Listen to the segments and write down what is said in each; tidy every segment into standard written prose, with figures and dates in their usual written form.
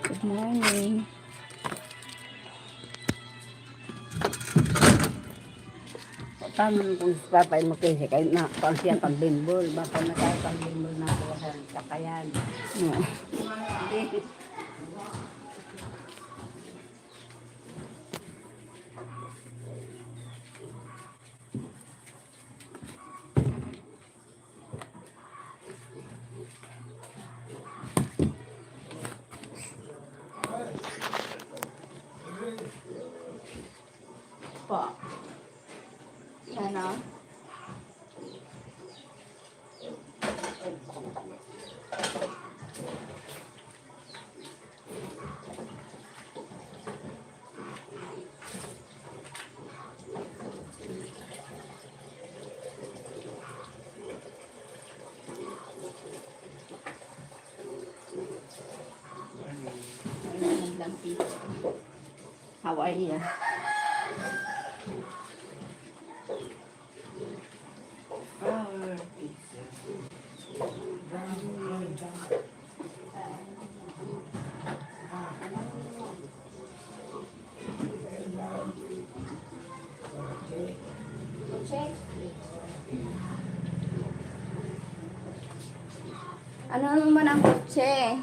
Good morning. Paano kung papay mo kasi kahit na kung siya pambimbol, baka na tayo pambimbol na ako sa kakayan. No. Po. Ano? How are you? Ano naman ang kutse?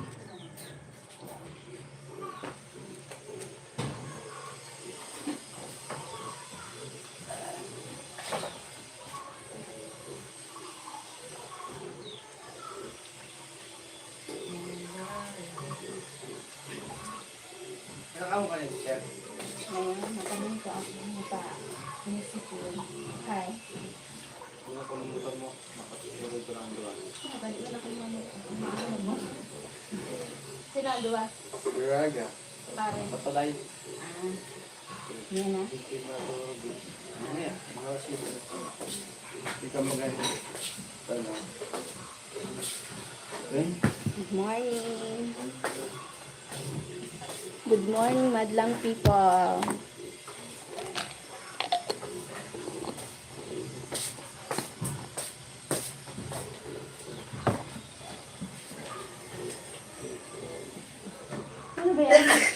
Nakakamu ka niya, sir? Ngayon, natanong ko ako mata. Inisipin. Hi. Kung ako ng motor mo, makatulog ko lang doon. Balik na ako mo. Sino ang duwa? Biraga. Pare. Patulay. Ah. Yan na. Hindi matulog. Ano yan? Mga sila. Hindi ka magaling. Tala. Okay? Good morning. Good morning, madlang people.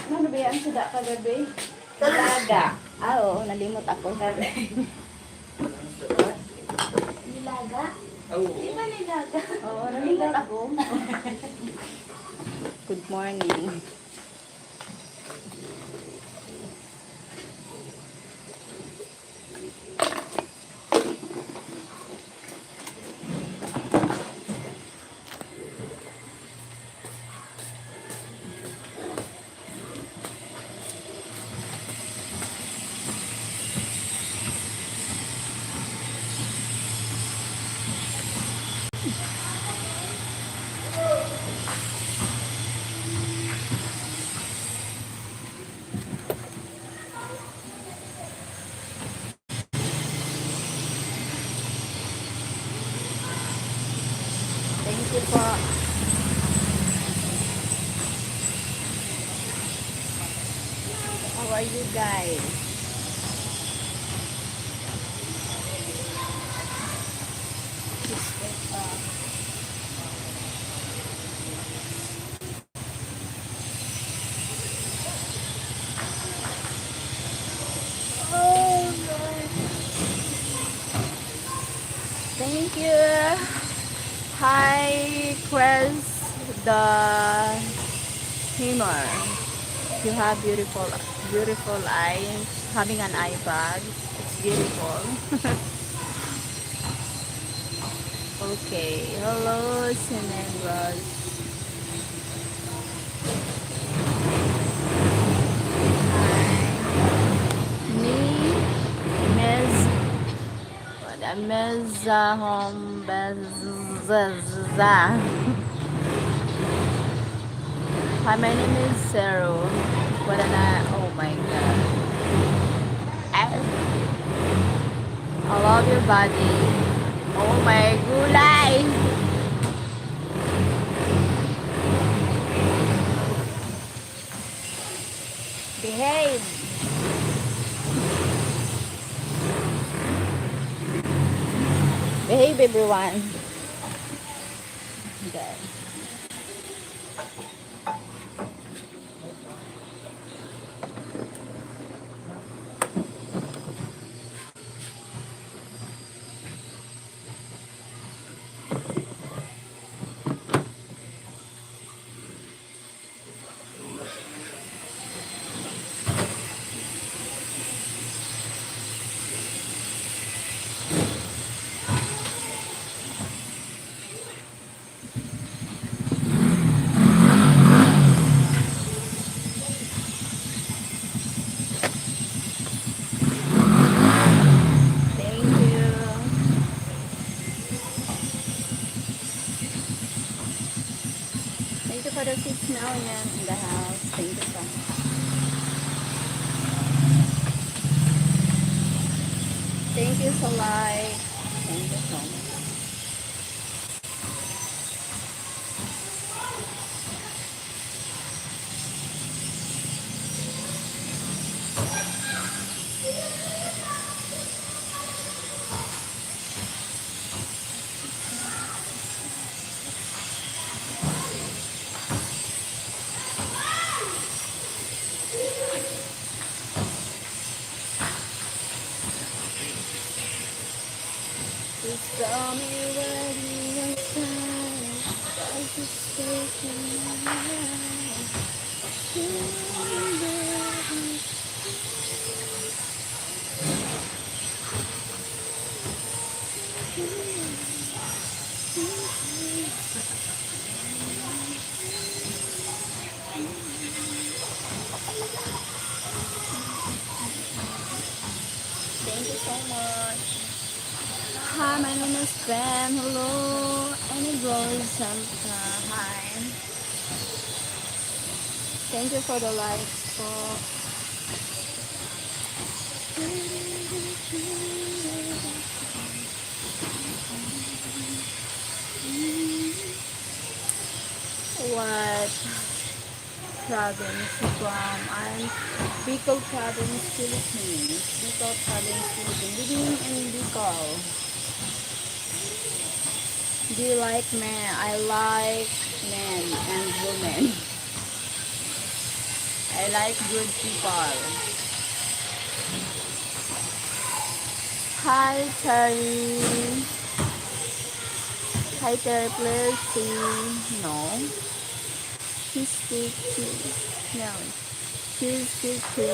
Ano ba yan? Sada kagabi? Nilaga. Ah, oo. Nalimot ako. Nilaga? Oo. Di ba nilaga? Oo, nalimot ako. Good morning. Thank you po. How are you guys? Thank you. Hi, Chris, the Humor. You have beautiful eyes. Having an eye bag. It's beautiful. Okay. Hello, Cinebras. Me, Ms. Home Hi, my name is Sheryl. What an oh my god. I love your body. Oh my gulay. Behave. Behave, everyone. Okay. It's Marian in the house. Thank you so much. Thank you so like. Thank you so much. Please tell me where you stand. Does it take Thank you so much. Hi, my name is Pam. Hello. And it goes hi. Thank you for the likes. What province you from? I'm Bicol province, Philippines. Bicol province, Philippines. Living in Bicol. Do you like men? I like men and women. I like good people. Hi Terry. Hi Terry, please see. No. She's speak to smelly. She's speak to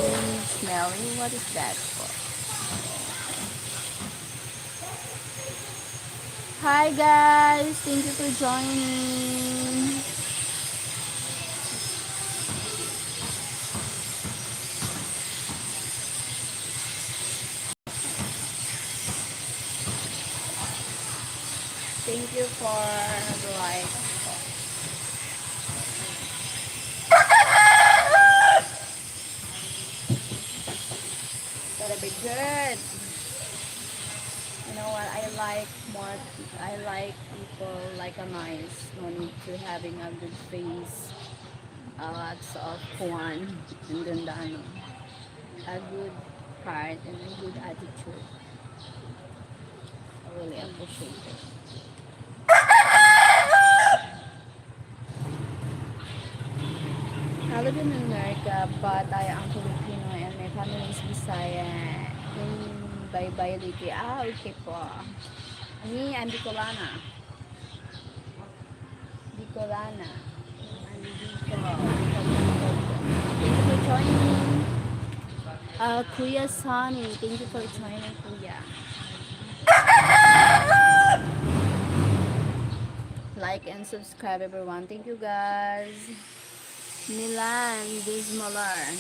smelly. What is that for? Hi guys, thank you for joining. Thank you for the like. Gotta be good. You know what? I like people like a nice. No need to having a good face. Lots of fun and then a good heart and a good attitude. I really appreciate it. I live in America, but I am Filipino and my family is Bisaya in Baybayliti. Okay po. Me, I'm Bicolana. Bicolana. I'm Bicol. Thank you for joining. Kuya Sunny, thank you for joining, Kuya. Like and subscribe, everyone. Thank you, guys. Milan Bismalar.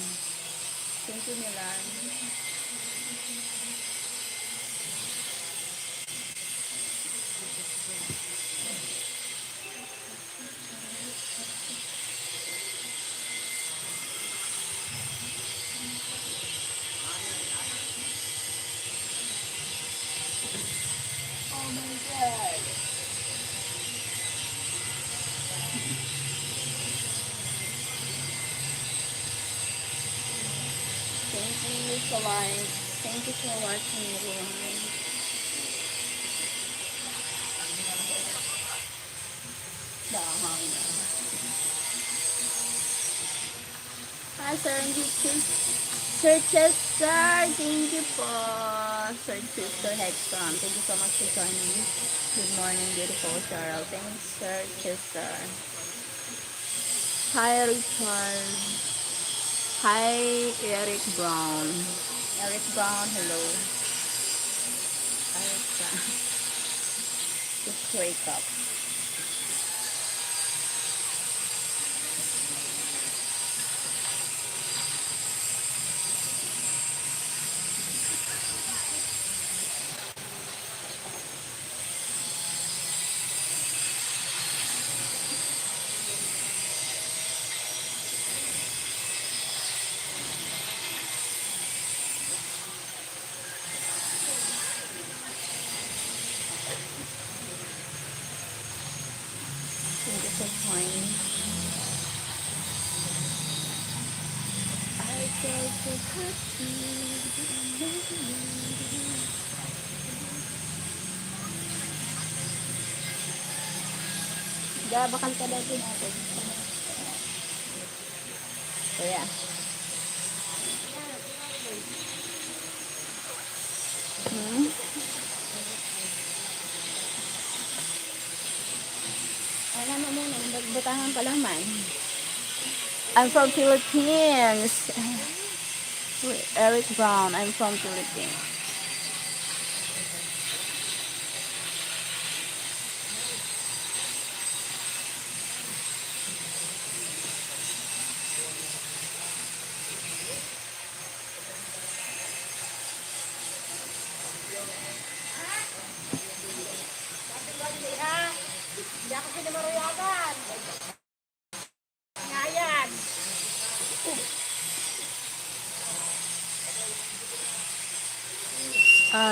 Thank you, Milan. Oh my God. Thank you for like. Thank you for watching, everyone. Hi, Sir Sir Chester, thank you for Sir Chester Hexon. Thank you so much for joining. Good morning, beautiful Cheryl. Thanks, Sir Chester. Hi, Richard. Hi, Eric Brown. Eric Brown, hello. Eric Brown. Just wake up. so happy. Bakal ka dati natin. Kaya. Hmm? Ano mo muna, butahan pa lang man. I'm from Philippines. Eric Brown, I'm from Philippines. Hindi ako pinamaruyagan. Ngayan.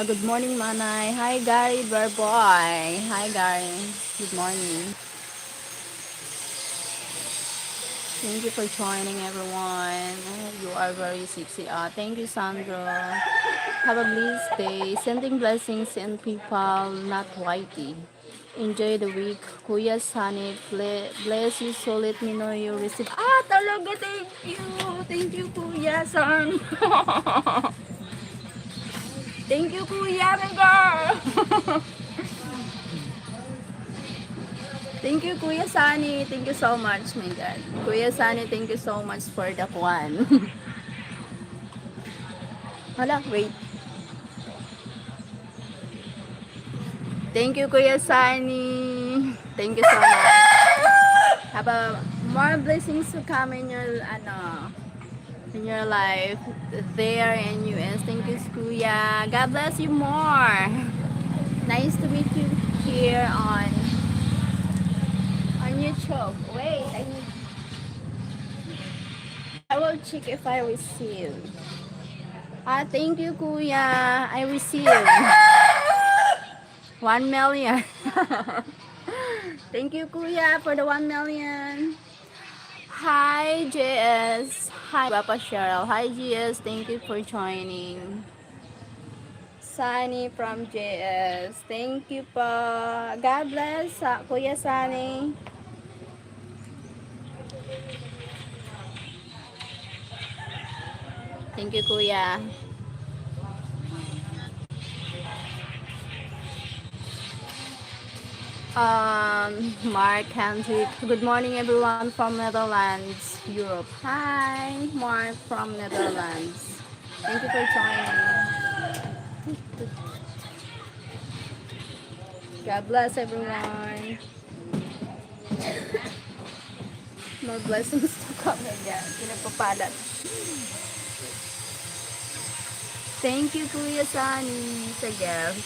Good morning, Manay. Hi, Gary, bear boy. Hi, Gary. Good morning. Thank you for joining, everyone. You are very sexy. Thank you, Sandro. Have a blessed day. Sending blessings and people, not whitey. Enjoy the week. Kuya Sunny, bless you. So let me know you receive. Talaga, thank you. Thank you, Kuya San. Thank you, Kuya, my girl. Thank you, Kuya Sunny. Thank you so much, my God. Kuya Sunny, thank you so much for the kwan. Hala, wait. Thank you, Kuya Sunny. Thank you so much. Have a more blessings to come in your in your life there in US. Thank you, Kuya. God bless you more. Nice to meet you here on YouTube. Wait, I will check if I receive. Thank you, Kuya. I received 1 million. Thank you, Kuya, for the 1 million. Hi, JS. Hi, Papa Cheryl. Hi, GS. Thank you for joining. Sunny from JS. Thank you pa. God bless, Kuya Sunny. Thank you, Kuya. Mark Hendrik. Good morning, everyone from Netherlands, Europe. Hi, Mark from Netherlands. Thank you for joining. God bless everyone. More blessings to come again. Pinagpapalat. Thank you, Kuya Sunny, sa gift.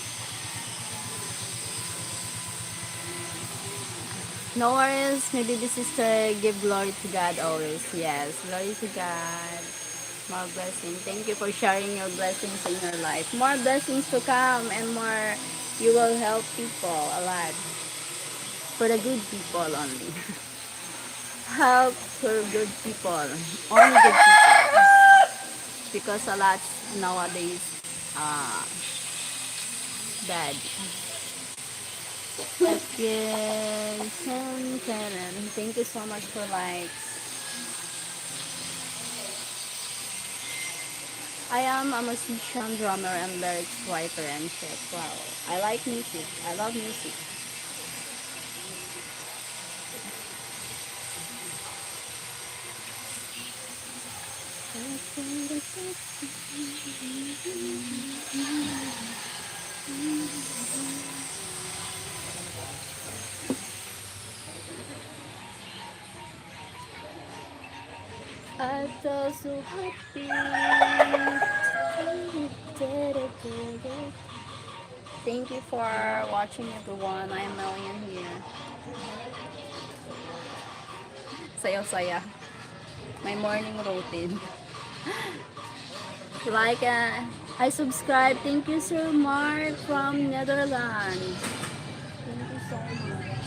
No worries, my baby sister, give glory to God always. Yes, glory to God. More blessings. Thank you for sharing your blessings in your life. More blessings to come and more you will help people a lot. For the good people only. Help for good people. Only good people. Because a lot nowadays bad. Yes. Thank you so much for likes. I am a musician, drummer, and lyrics writer and chef. Wow. I like music. I love music. I feel so happy. Thank you for watching, everyone. I am Melian here. Sayo-saya. My morning routine. Like, I subscribe. Thank you, Sir Mark from Netherlands. Thank you so much.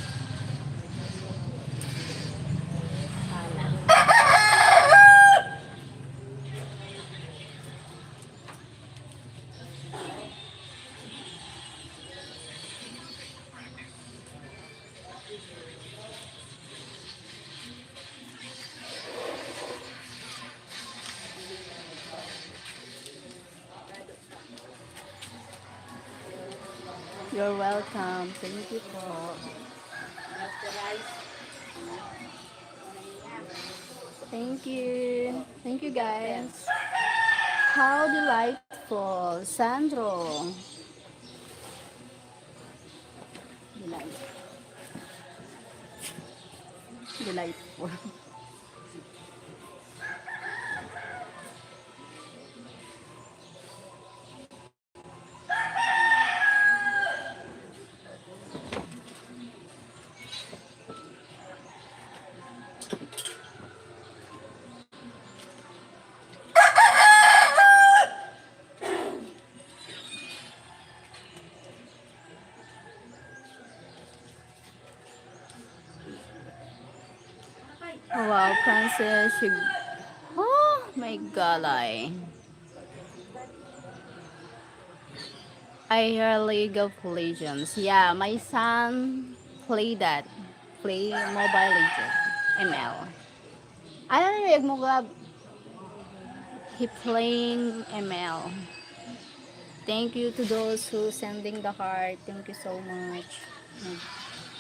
You're welcome. Thank you po. Thank you. Thank you guys. How delightful. Sandro. Delight. Delightful. Wow, Princess. Oh my god, I hear League of Legends. Yeah, my son play that. Play Mobile Legends. ML. I don't know if Mugab he playing ML. Thank you to those who sending the heart. Thank you so much.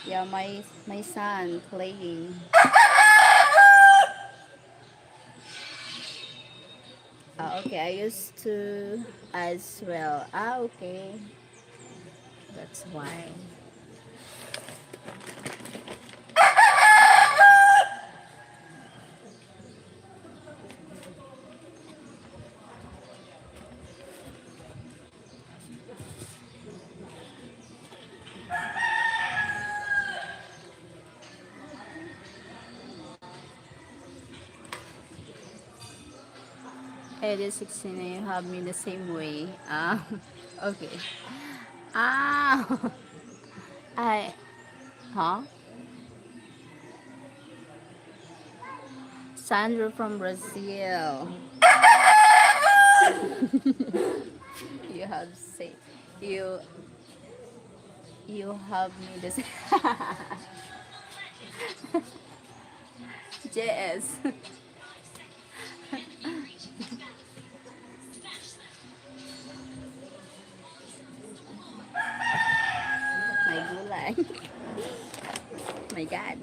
Yeah, my son playing. Okay, I used to as well. Okay. That's why. It is 16 and you have me the same way. Ah, okay. Ah, I, huh? Sandra from Brazil. You have say, you, you have me the same. JS. My gulay. My God.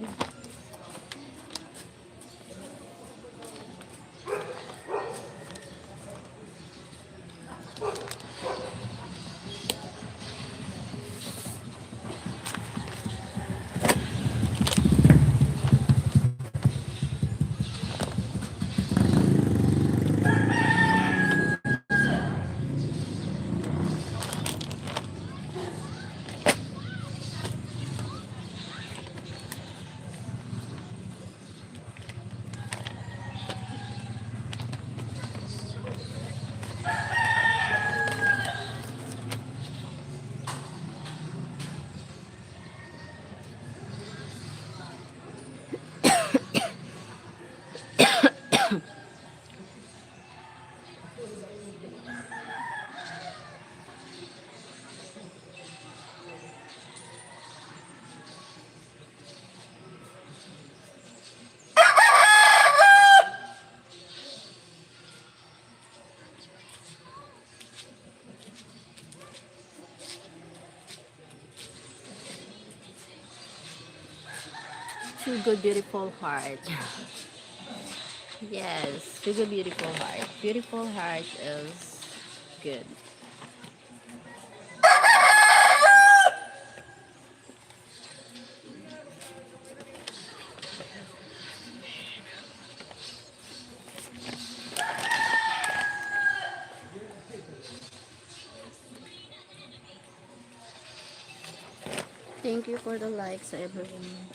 Two good, beautiful heart. Yes, two good, beautiful heart. Beautiful heart is good. Thank you for the likes, everyone.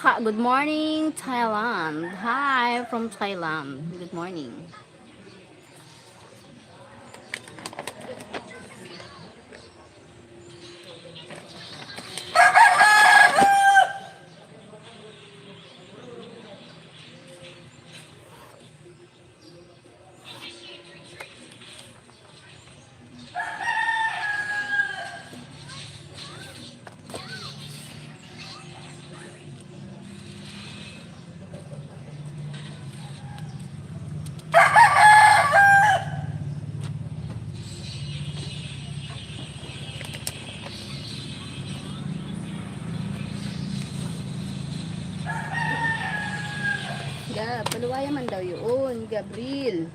Hi, good morning, Thailand. Hi from Thailand. Good morning. Ayun, Gabriel.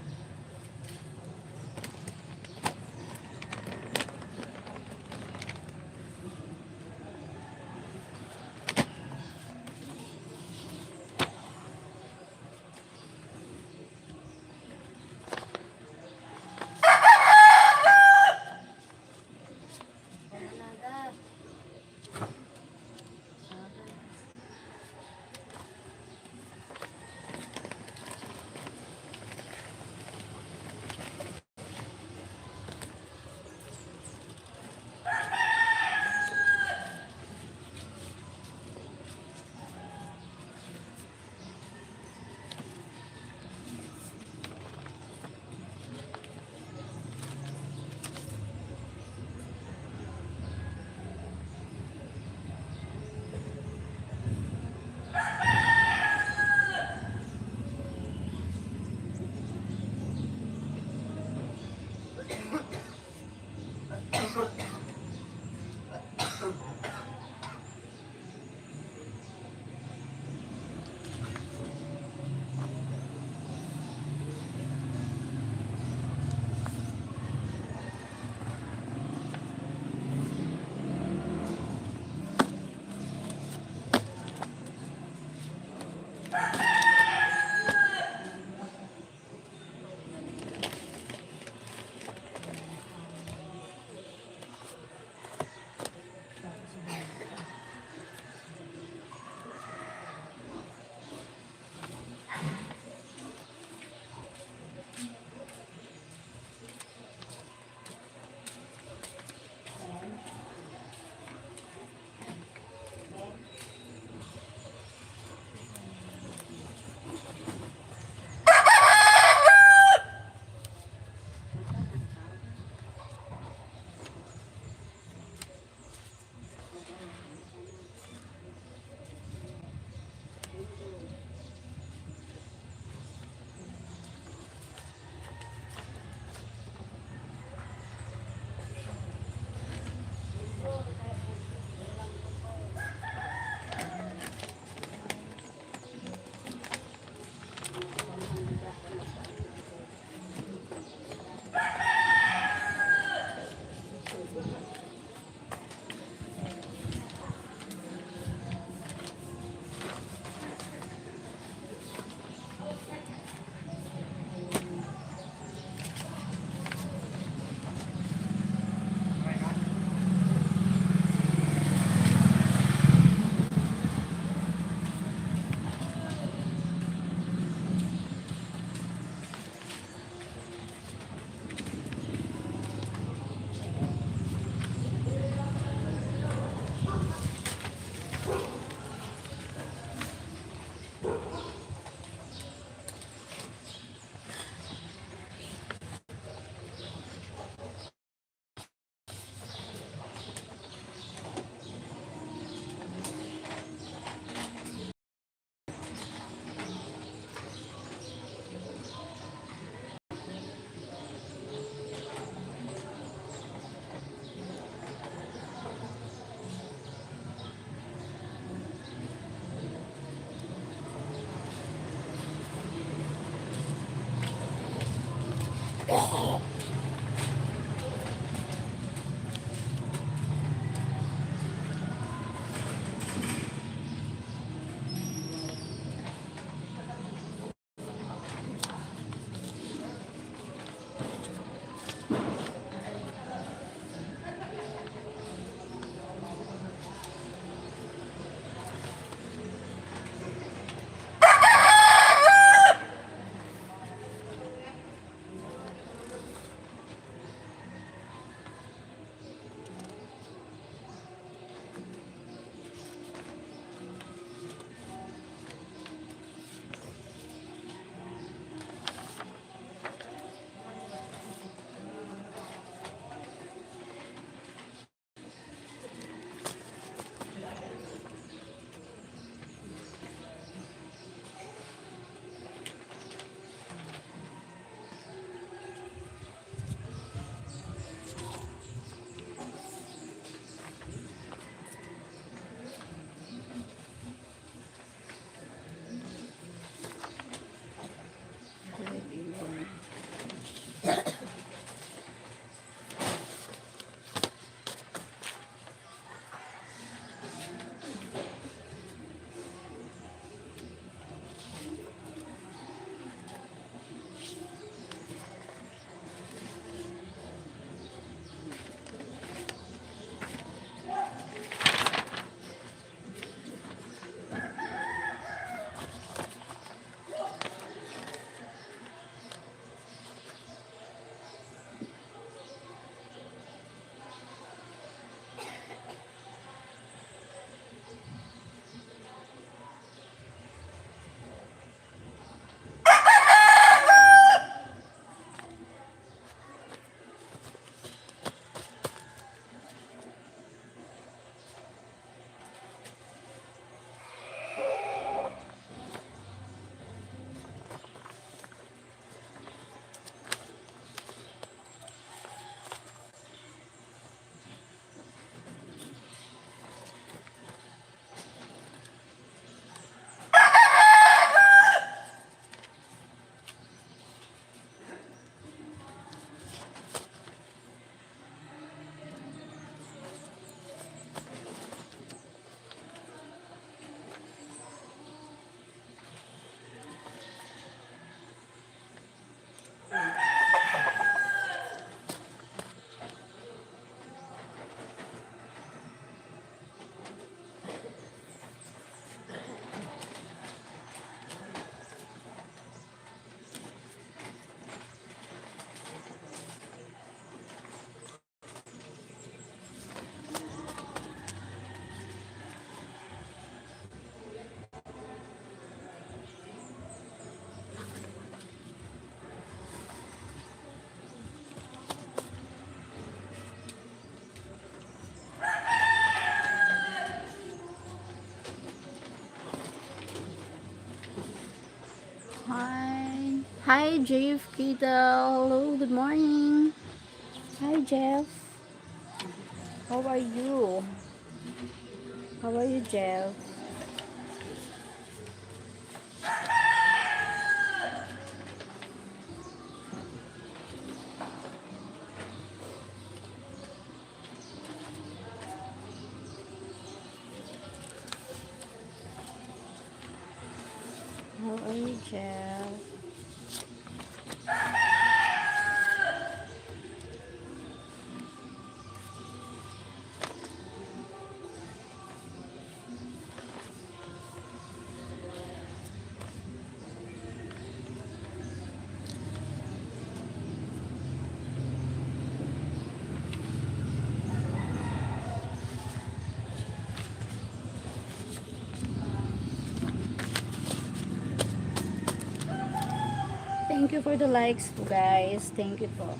Hi, Jeff Kita. Hello, good morning. Hi, Jeff. How are you? How are you, Jeff? How are you, Jeff? Thank you for the likes, guys. Thank you po.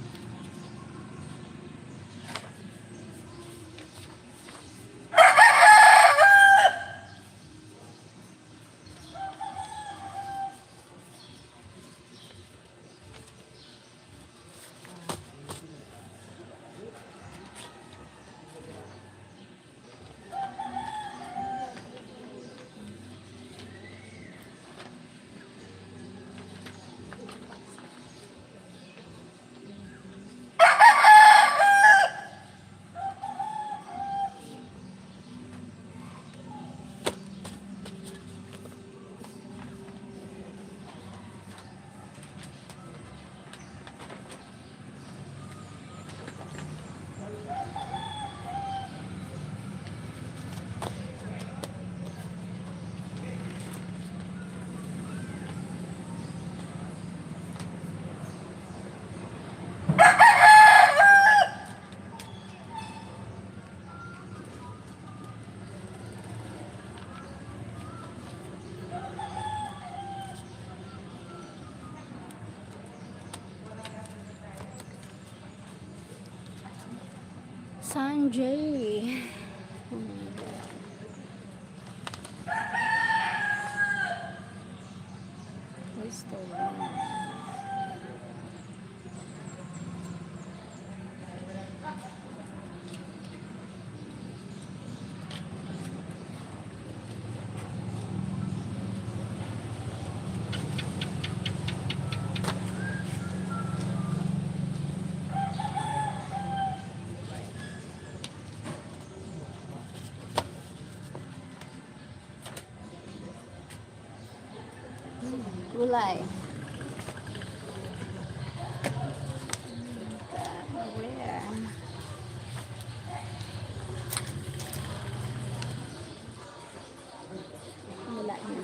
Sanjay. Where's the one? Gulay. Where? Wala na.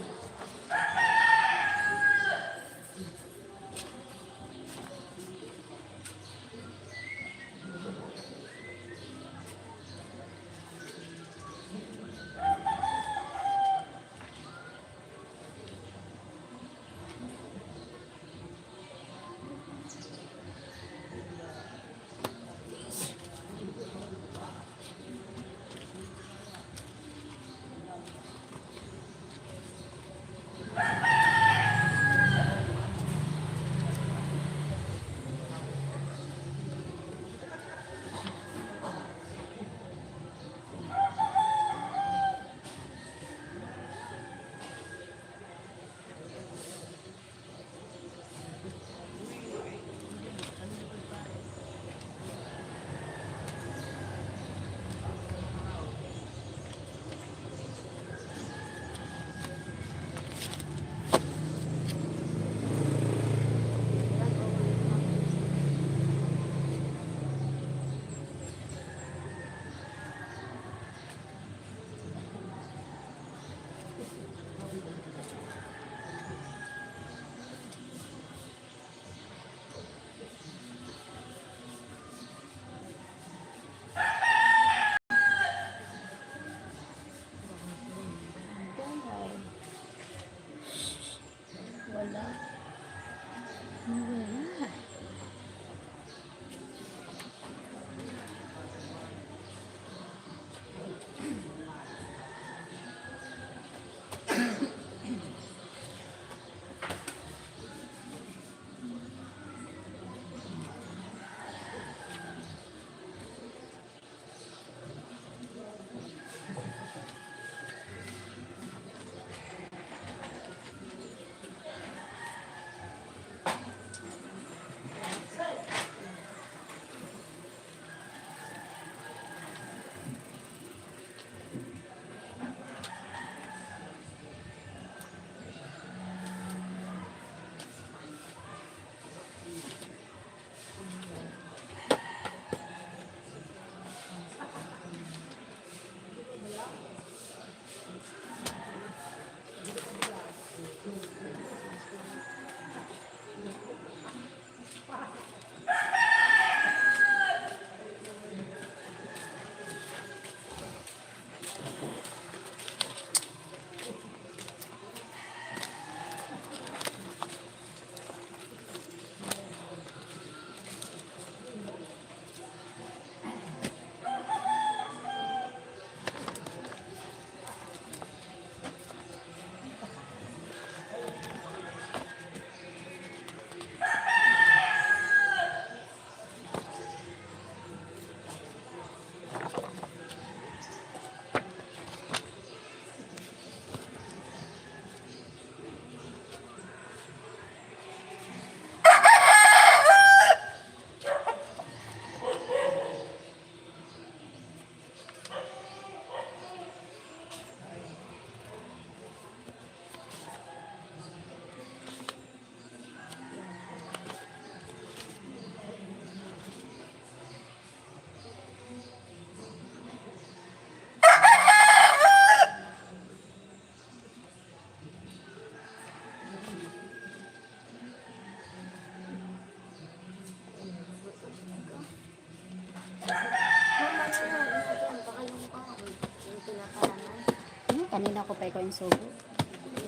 Kanina ko pa ikaw yung subo.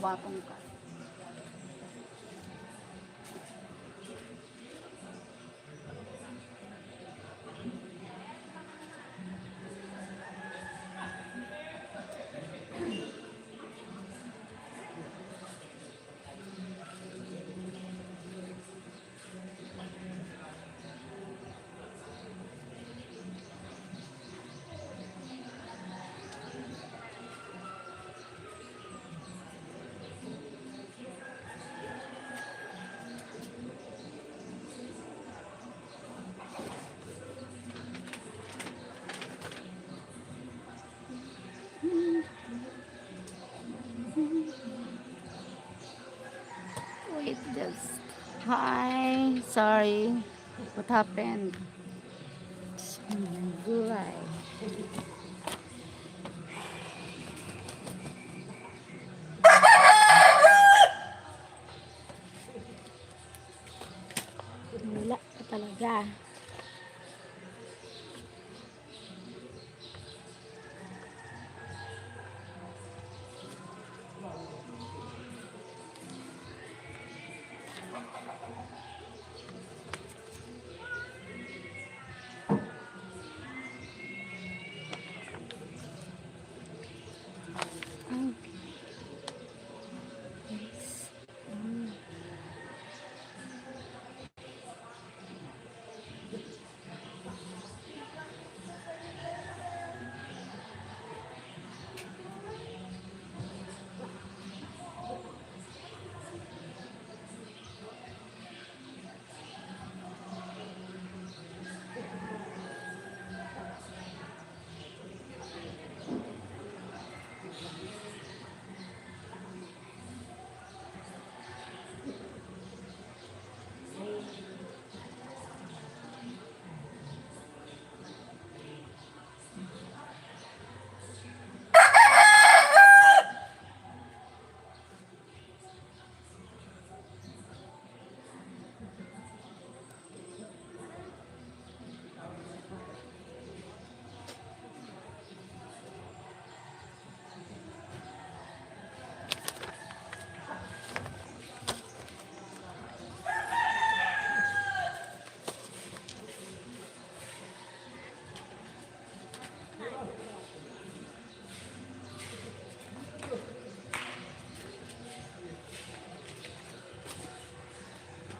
Batong ka. Wait, just... Hi, sorry. What happened? Gulay. Wala pa talaga.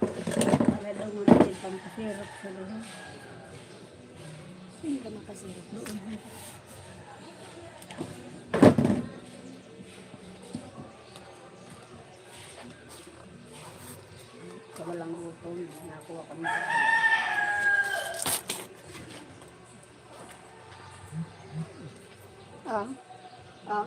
Wala daw mo natin pampasirap sa luha. Hindi ka makasirap doon. Sa walang gutom, nakuha kami. Ah, ah.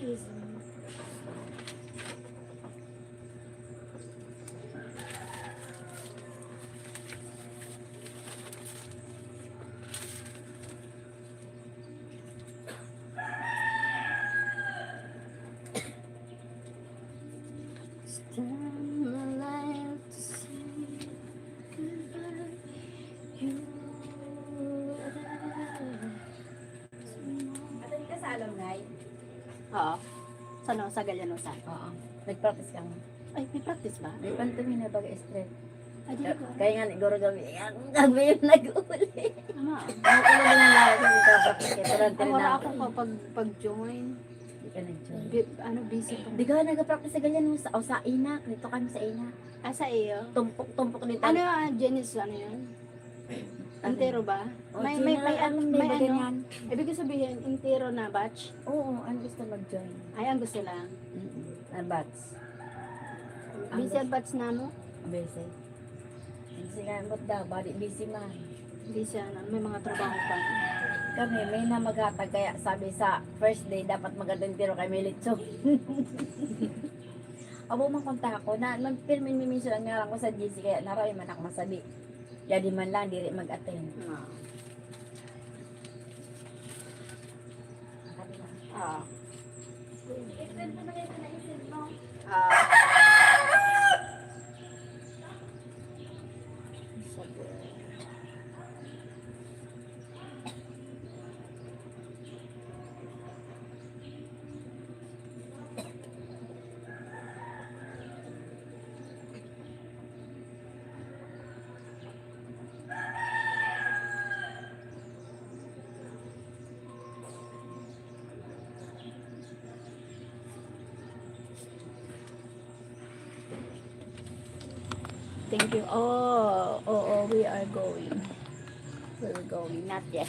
Yes. Time alive to say goodbye. You Atay ka sa alumni? Oo. Saan o? Sa Galyanosa? Oo. Nag-practice ka nga. Ay, may practice ba? May pantumin na baga-straight. Ay, di ko. Kaya nga, siguro gabi, gabi yung nag-uli. Ama. Ako na ba yung lagi yung nagpa-practice kaya parang Ay, wala na ako pag-join. Hindi ka nag-join. Busy pa. Di ka nag-practice sa ganyan mo o sa Inak. Dito kami sa Inak. Sa iyo? Tumpok-tumpok dito. Ano, Janice, ano yun? Antero ba? May ano? Ibig sabihin, intero na batch? Oo, ang gusto mag-join. Ay, ang gusto lang. Ang bats. Busy ang batch na mo? Busy. Hindi sila ambot daw, body busy man. Busy na. May mga trabaho pa. Kami, may na maghatag kaya sabi sa first day dapat magandang tiro kay Militso. Abo man konta ako na mag-filmin miminsan nga lang ko sa GC kaya naroy man ako masabi. Jadi man lang diri mag-attend. Ah. Thank you. Oh, we are going. We're going. Not yet.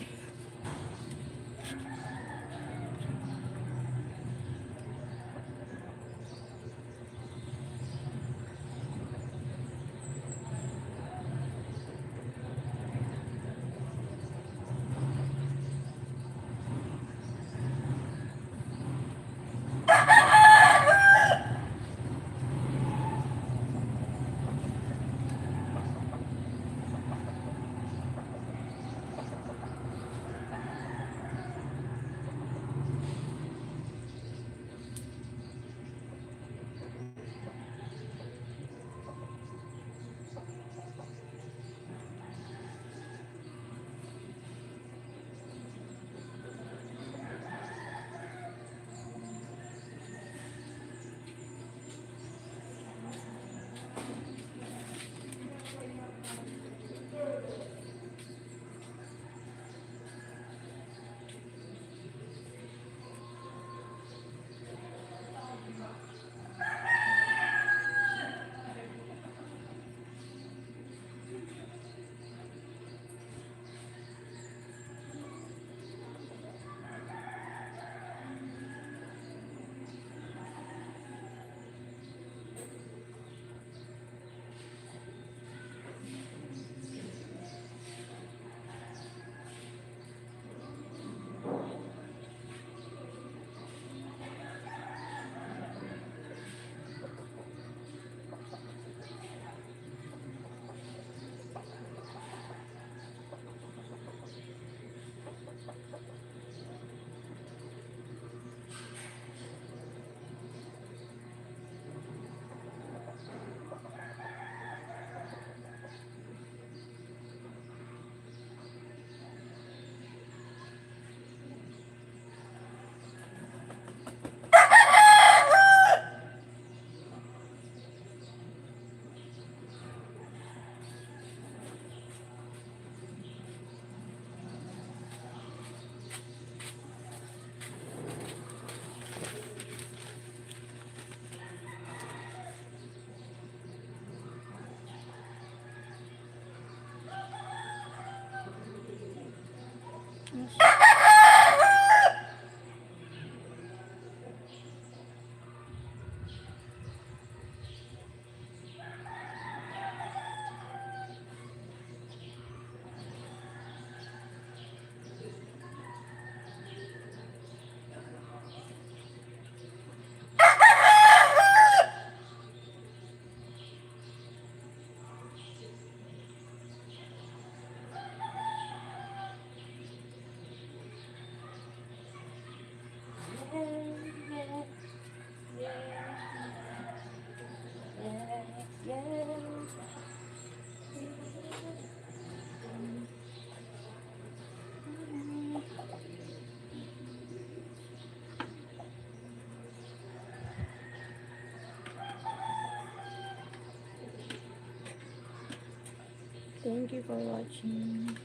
Thank you for watching.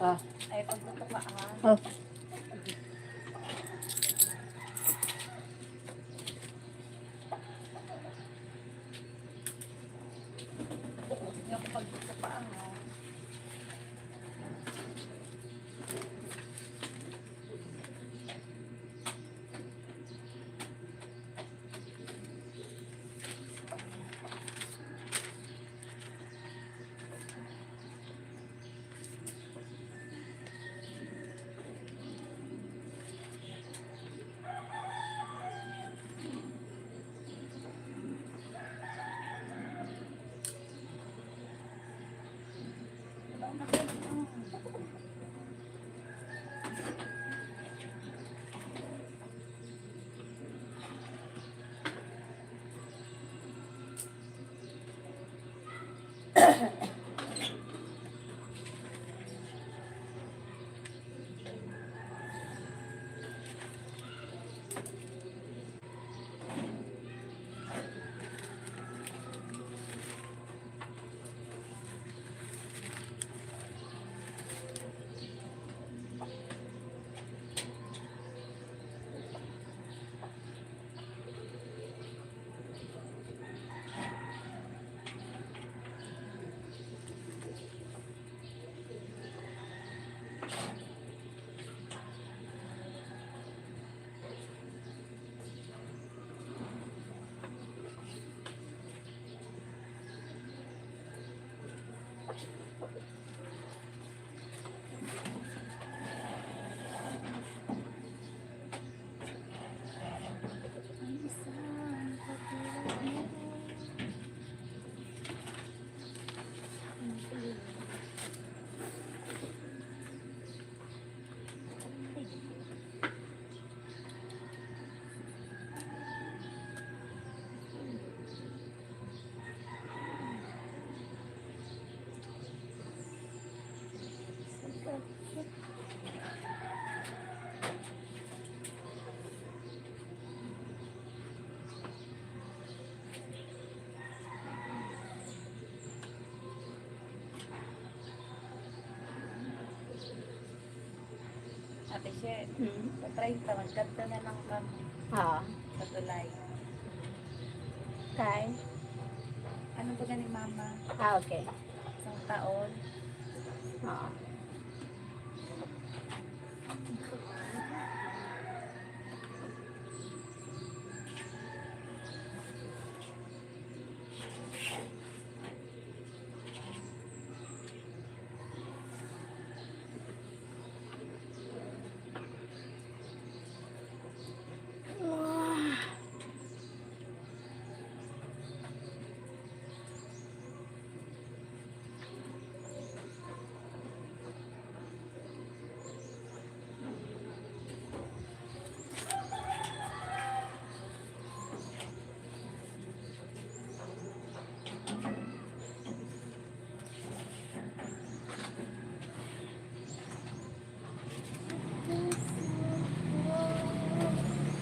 Ah, Ay, pagbuto ka ha. oh, Yung pagbuto ka ha. Ate She, patry ka, magkanta na lang ka ah, sa tulay. kay, Ano ba ni mama? okay. Isang taon? Ah.